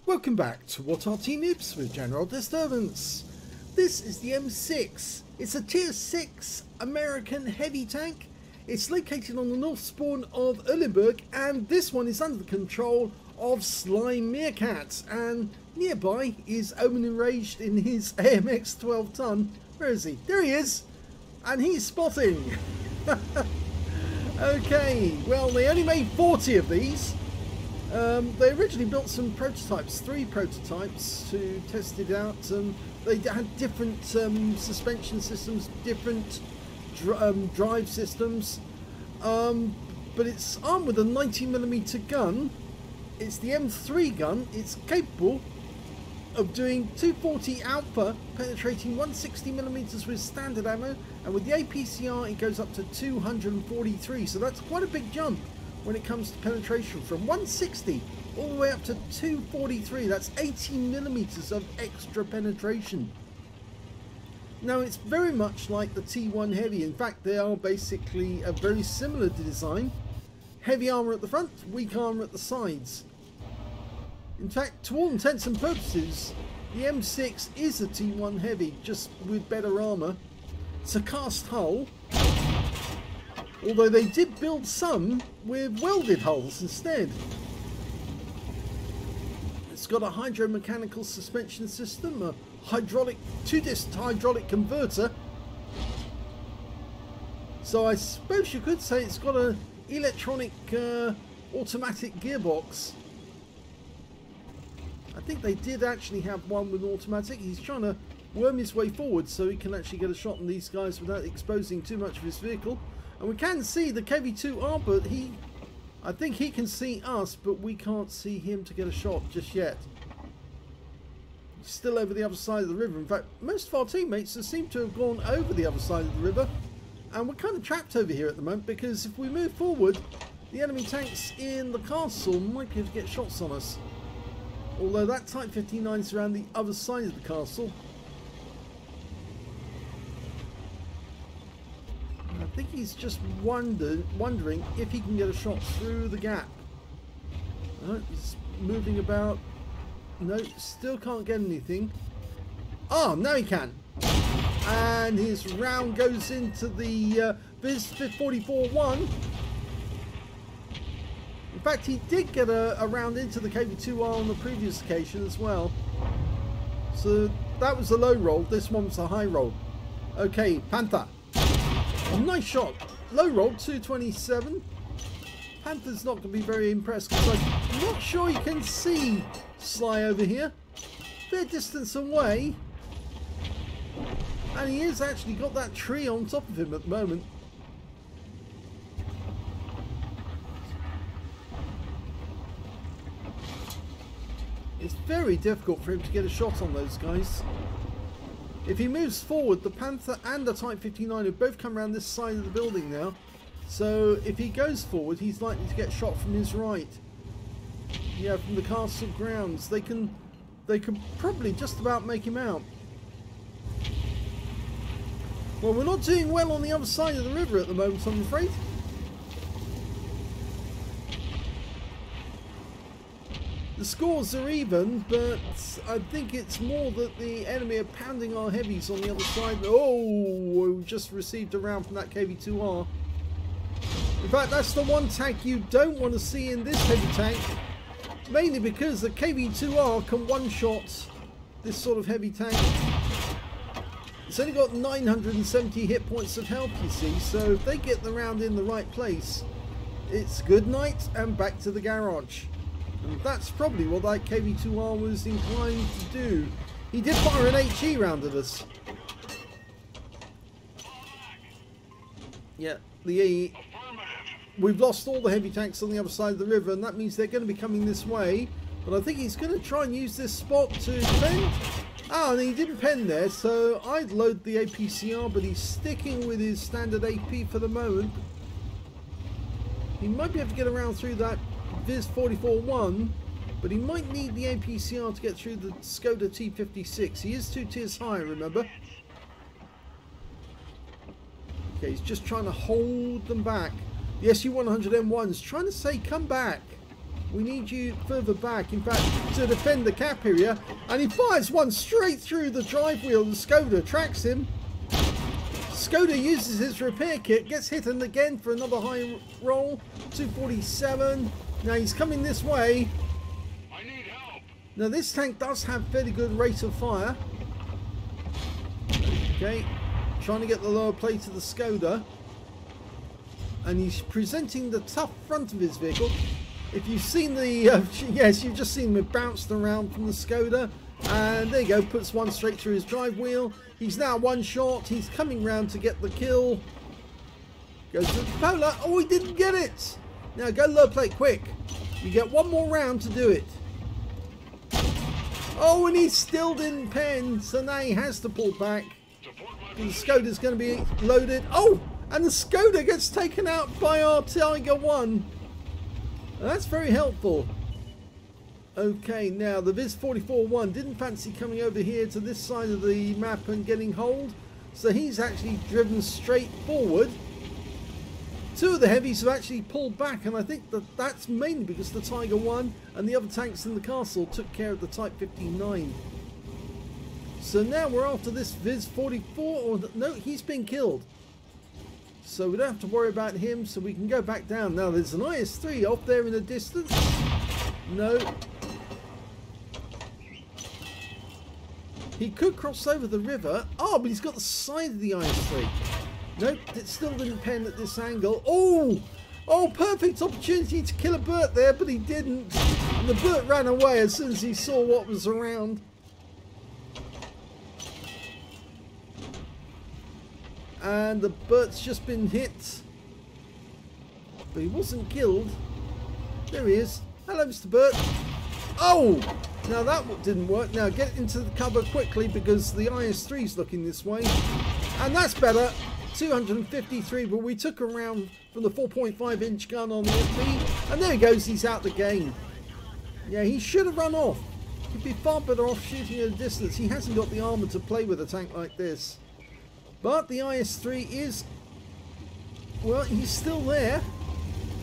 Welcome back to What Arty Noobs with General Disturbance. This is the M6. It's a tier 6 American heavy tank. It's located on the north spawn of Erlenberg, and this one is under the control of SlyMeerkat, and nearby is Omen Enraged in his AMX 12 ton. Where is he? There he is! And he's spotting! Okay, well they only made 40 of these. They originally built some prototypes, 3 prototypes to test it out, and they had different suspension systems, different drive systems, but it's armed with a 90mm gun. It's the M3 gun. It's capable of doing 240 alpha, penetrating 160mm with standard ammo, and with the APCR it goes up to 243, so that's quite a big jump when it comes to penetration, from 160 all the way up to 243. That's 18mm of extra penetration. Now it's very much like the T1 Heavy. In fact, they are basically very similar to design. Heavy armor at the front, weak armor at the sides. In fact, to all intents and purposes, the M6 is a T1 Heavy, just with better armor. It's a cast hull, although they did build some with welded hulls instead. It's got a hydromechanical suspension system, a hydraulic 2-disc hydraulic converter. So I suppose you could say it's got an electronic automatic gearbox. I think they did actually have one with automatic. He's trying to worm his way forward so he can actually get a shot on these guys without exposing too much of his vehicle. And we can see the KV-2R, but I think he can see us, but we can't see him to get a shot just yet. He's still over the other side of the river. In fact, most of our teammates seem to have gone over the other side of the river, and we're kind of trapped over here at the moment, because if we move forward, the enemy tanks in the castle might be able to get shots on us. Although that Type 59 is around the other side of the castle. I think he's just wondering if he can get a shot through the gap. He's moving about. No, still can't get anything. Oh, now he can. And his round goes into the Viz 44-1. In fact, he did get a round into the KV-2R on the previous occasion as well. So that was a low roll. This one was a high roll. Okay, Panther. A nice shot. Low roll, 227. Panther's not going to be very impressed, because I'm not sure you can see Sly over here. Fair distance away. And he has actually got that tree on top of him at the moment. It's very difficult for him to get a shot on those guys. If he moves forward, the Panther and the Type 59 have both come around this side of the building now. So if he goes forward, he's likely to get shot from his right. Yeah, from the castle grounds. They can probably just about make him out. Well, we're not doing well on the other side of the river at the moment, I'm afraid. The scores are even, but I think it's more that the enemy are pounding our heavies on the other side. Oh, we just received a round from that KV-2R. In fact, that's the one tank you don't want to see in this heavy tank. Mainly because the KV-2R can one-shot this sort of heavy tank. It's only got 970 hit points of health, you see, so if they get the round in the right place, it's good night and back to the garage. And that's probably what that KV-2R was inclined to do. He did fire an HE round at us. Yeah, we've lost all the heavy tanks on the other side of the river, and that means they're going to be coming this way. But I think he's going to try and use this spot to defend. Ah, and he didn't pen there, so I'd load the APCR, but he's sticking with his standard AP for the moment. He might be able to get around through that Viz 44-1, but he might need the APCR to get through the Skoda T56. He is 2 tiers higher, remember? Okay, he's just trying to hold them back. The SU-100M1's trying to say, come back. We need you further back, in fact, to defend the cap area. And he fires one straight through the drive wheel, and Skoda tracks him. Skoda uses his repair kit, gets hit and again for another high roll. 247. Now he's coming this way. I need help. Now this tank does have fairly good rate of fire. Okay, trying to get the lower plate of the Skoda. And he's presenting the tough front of his vehicle. If you've seen the, yes, you've just seen him bounced around from the Skoda. And there you go, puts one straight through his drive wheel. He's now one shot. He's coming round to get the kill. Goes to the polar. Oh, he didn't get it. Now go low plate quick. You get one more round to do it. Oh, and he still didn't pen. So now he has to pull back. The Skoda's going to be loaded. Oh, and the Skoda gets taken out by our Tiger 1. That's very helpful. Okay, now the Viz 44-1 didn't fancy coming over here to this side of the map and getting hold, so he's actually driven straight forward. Two of the heavies have actually pulled back, and I think that that's mainly because the Tiger 1 and the other tanks in the castle took care of the Type 59. So now we're after this Viz 44, or no, he's been killed. So we don't have to worry about him, so we can go back down. Now there's an IS-3 off there in the distance. No. He could cross over the river. Oh, but he's got the side of the IS-3. Nope, it still didn't pen at this angle. Oh! Oh, perfect opportunity to kill a Burt there, but he didn't. And the Burt ran away as soon as he saw what was around. And the Burt's just been hit. But he wasn't killed. There he is. Hello, Mr. Burt. Oh! Now that didn't work. Now get into the cover quickly because the IS-3's looking this way. And that's better. 253, but we took a round from the 4.5 inch gun on the FB. And there he goes. He's out the game. Yeah, he should have run off. He'd be far better off shooting at a distance. He hasn't got the armor to play with a tank like this. But the IS-3 is, well, he's still there.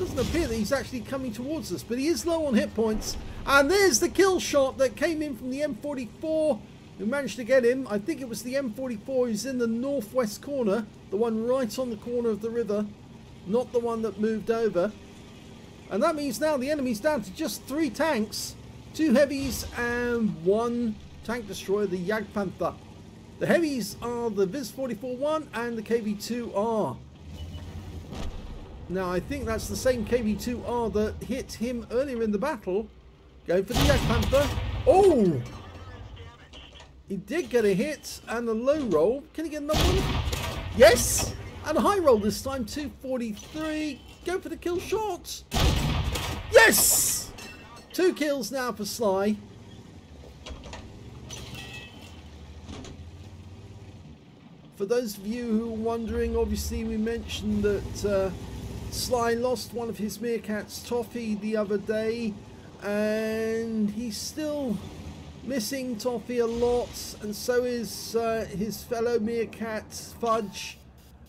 Doesn't appear that he's actually coming towards us, but he is low on hit points. And there's the kill shot that came in from the M44, who managed to get him. I think it was the M44 who's in the northwest corner, the one right on the corner of the river, not the one that moved over. And that means now the enemy's down to just 3 tanks, 2 heavies and 1 tank destroyer, the Jagdpanther. The heavies are the Viz 44-1 and the KV-2R. Now I think that's the same KV-2R that hit him earlier in the battle. Going for the Jagdpanther. Oh! He did get a hit and a low roll. Can he get another one? Yes! And a high roll this time, 243. Go for the kill shot. Yes! 2 kills now for Sly. For those of you who are wondering, obviously we mentioned that Sly lost one of his meerkats, Toffee, the other day, and he's still missing Toffee a lot, and so is his fellow meerkat, Fudge.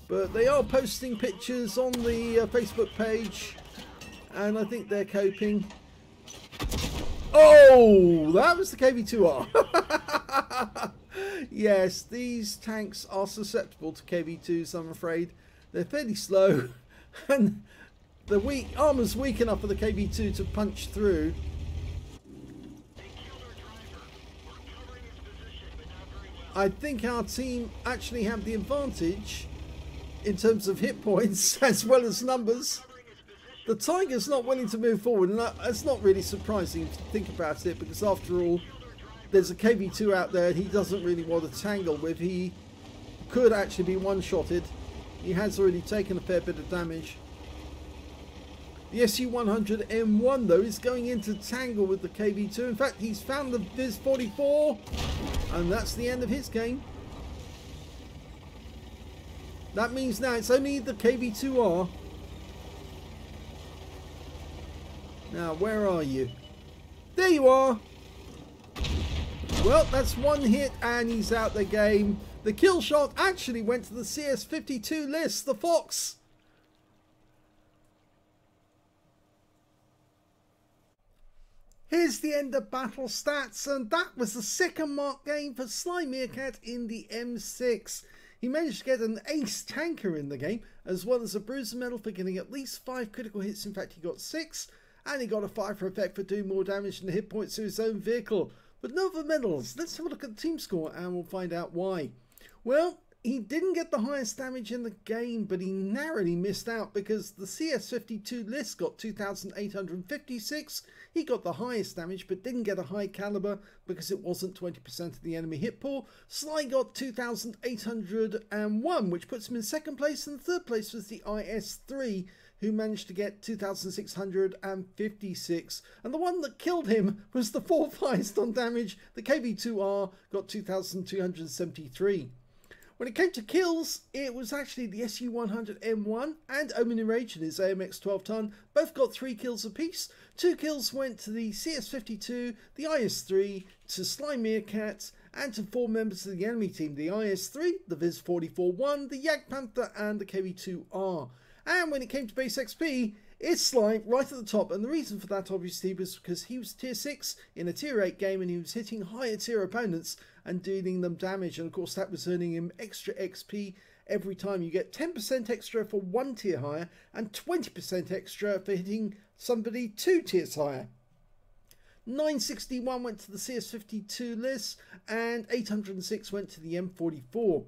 But they are posting pictures on the Facebook page, and I think they're coping. Oh, that was the KV-2R. Yes, these tanks are susceptible to KV-2s, I'm afraid. They're fairly slow, and the armor's weak enough for the KV-2 to punch through. I think our team actually have the advantage in terms of hit points as well as numbers. The Tiger's not willing to move forward, and that's not really surprising if you think about it, because after all, there's a KV-2 out there he doesn't really want to tangle with. He could actually be one-shotted. He has already taken a fair bit of damage. The SU-100M1 though is going into tangle with the KV-2. In fact, he's found the Viz 44, and that's the end of his game. That means now it's only the KV-2R. Now, where are you? There you are! Well, that's 1 hit and he's out the game. The kill shot actually went to the CS52 list, the Fox. Here's the end of battle stats, and that was the second marked game for SlyMeerkat in the M6. He managed to get an ace tanker in the game, as well as a bruiser medal for getting at least 5 critical hits. In fact, he got 6, and he got a 5 for effect for doing more damage than the hit points to his own vehicle. But no other medals. Let's have a look at the team score, and we'll find out why. Well, he didn't get the highest damage in the game, but he narrowly missed out because the CS52 list got 2,856. He got the highest damage, but didn't get a high caliber because it wasn't 20% of the enemy hit pool. Sly got 2,801, which puts him in second place, and third place was the IS3, who managed to get 2,656. And the one that killed him was the fourth highest on damage. The KV2R got 2,273. When it came to kills, it was actually the SU-100M1 and Omen Rage and his AMX 12-ton. Both got 3 kills apiece. 2 kills went to the CS52, the IS-3, to SlyMeerkat, and to 4 members of the enemy team. The IS-3, the Viz-44-1, the Jagdpanther, and the KV-2R. And when it came to base XP, it's Sly right at the top, and the reason for that obviously was because he was tier 6 in a tier 8 game, and he was hitting higher tier opponents and dealing them damage, and of course that was earning him extra XP every time. You get 10% extra for 1 tier higher and 20% extra for hitting somebody 2 tiers higher. 961 went to the CS52 list and 806 went to the M44.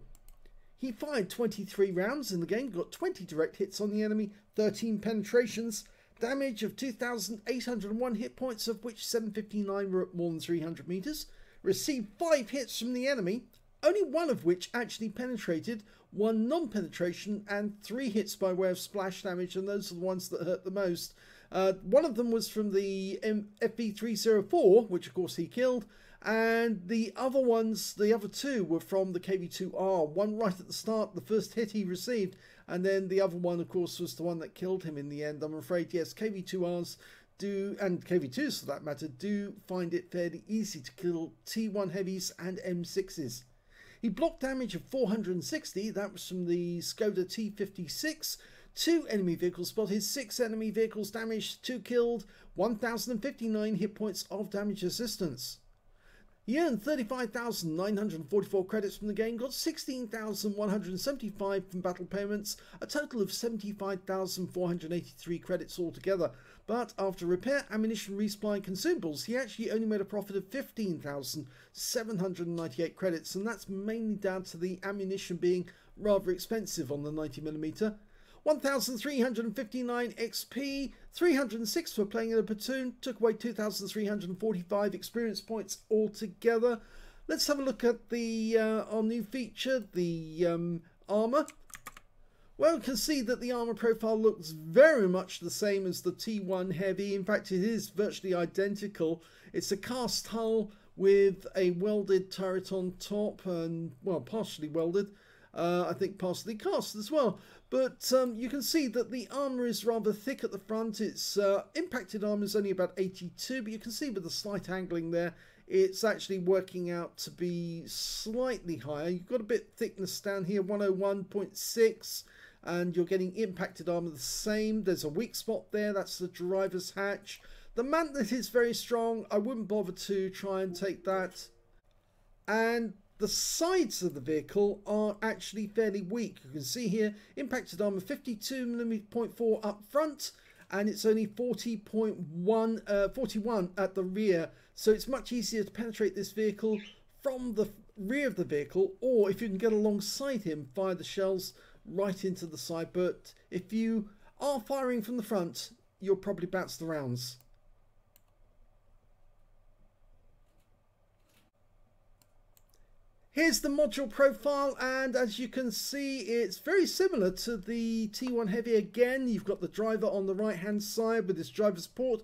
He fired 23 rounds in the game, got 20 direct hits on the enemy, 13 penetrations, damage of 2,801 hit points, of which 759 were at more than 300 meters, received 5 hits from the enemy, only 1 of which actually penetrated, 1 non-penetration, and 3 hits by way of splash damage, and those are the ones that hurt the most. One of them was from the FV304, which of course he killed, and the other ones, the other 2 were from the KV2R. One right at the start, the first hit he received, and then the other one, of course, was the one that killed him in the end. I'm afraid, yes, KV2Rs do, and KV2s for that matter, do find it fairly easy to kill T1 heavies and M6s. He blocked damage of 460, that was from the Skoda T56. 2 enemy vehicles spotted, 6 enemy vehicles damaged, 2 killed, 1,059 hit points of damage resistance. He earned 35,944 credits from the game, got 16,175 from battle payments, a total of 75,483 credits altogether. But after repair, ammunition, resupply and consumables, he actually only made a profit of 15,798 credits, and that's mainly down to the ammunition being rather expensive on the 90mm. 1,359 XP, 306 for playing in a platoon, took away 2,345 experience points altogether. Let's have a look at the our new feature, the armor. Well, you can see that the armor profile looks very much the same as the T1 Heavy. In fact, it is virtually identical. It's a cast hull with a welded turret on top, and well, partially welded. I think partially cast as well. But you can see that the armour is rather thick at the front. Its impacted armour is only about 82, but you can see with the slight angling there, it's actually working out to be slightly higher. You've got a bit thickness down here, 101.6, and you're getting impacted armour the same. There's a weak spot there, that's the driver's hatch. The mantlet is very strong. I wouldn't bother to try and take that. And the sides of the vehicle are actually fairly weak. You can see here, impacted armour 52.4 up front, and it's only 41 at the rear. So it's much easier to penetrate this vehicle from the rear of the vehicle, or if you can get alongside him, fire the shells right into the side. But if you are firing from the front, you'll probably bounce the rounds. Here's the module profile, and as you can see, it's very similar to the T1 Heavy again. You've got the driver on the right hand side with his driver's port.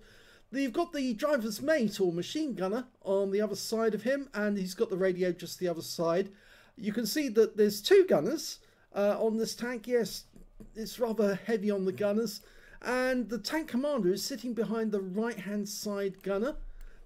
You've got the driver's mate or machine gunner on the other side of him, and he's got the radio just the other side. You can see that there's 2 gunners on this tank. Yes, it's rather heavy on the gunners, and the tank commander is sitting behind the right hand side gunner.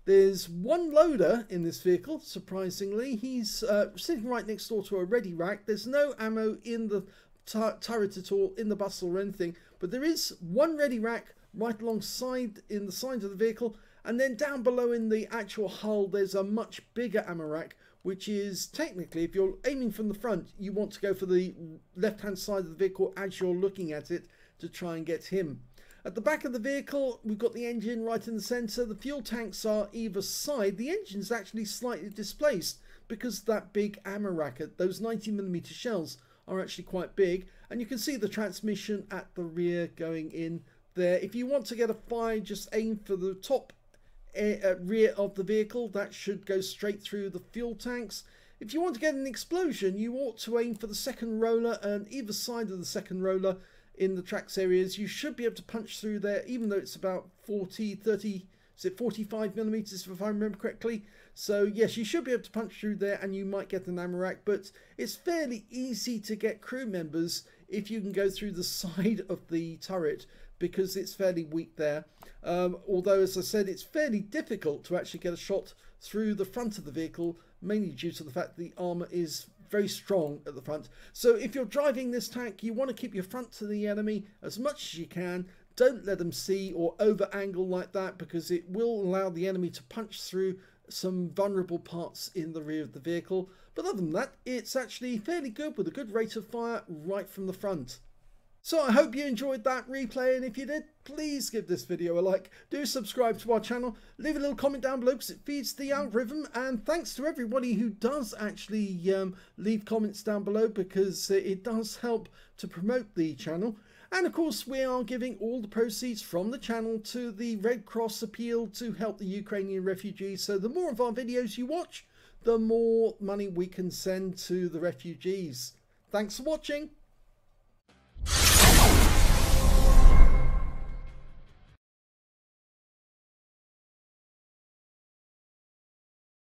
There's 1 loader in this vehicle, surprisingly. He's sitting right next door to a ready rack. There's no ammo in the turret at all, in the bus or anything, but there is 1 ready rack right alongside in the side of the vehicle, And then down below in the actual hull, there's a much bigger ammo rack, which is technically, if you're aiming from the front, you want to go for the left-hand side of the vehicle as you're looking at it to try and get him. At the back of the vehicle, we've got the engine right in the centre. The fuel tanks are either side. The engine's actually slightly displaced because that big ammo rack, those 90mm shells are actually quite big. And you can see the transmission at the rear going in there. If you want to get a fire, just aim for the top rear of the vehicle. That should go straight through the fuel tanks. If you want to get an explosion, you ought to aim for the second roller, and either side of the second roller in the tracks areas. You should be able to punch through there, even though it's about 30, is it 45mm if I remember correctly. So yes, you should be able to punch through there and you might get an ammo rack, but it's fairly easy to get crew members if you can go through the side of the turret, because it's fairly weak there. Although, as I said, it's fairly difficult to actually get a shot through the front of the vehicle, mainly due to the fact that the armor is very strong at the front. So if you're driving this tank, you want to keep your front to the enemy as much as you can. Don't let them see or over angle like that, because it will allow the enemy to punch through some vulnerable parts in the rear of the vehicle. But other than that, it's actually fairly good with a good rate of fire right from the front. So I hope you enjoyed that replay, and if you did, please give this video a like. Do subscribe to our channel, leave a little comment down below because it feeds the algorithm, and thanks to everybody who does actually leave comments down below, because it does help to promote the channel. And of course, we are giving all the proceeds from the channel to the Red Cross appeal to help the Ukrainian refugees. So the more of our videos you watch, the more money we can send to the refugees. Thanks for watching.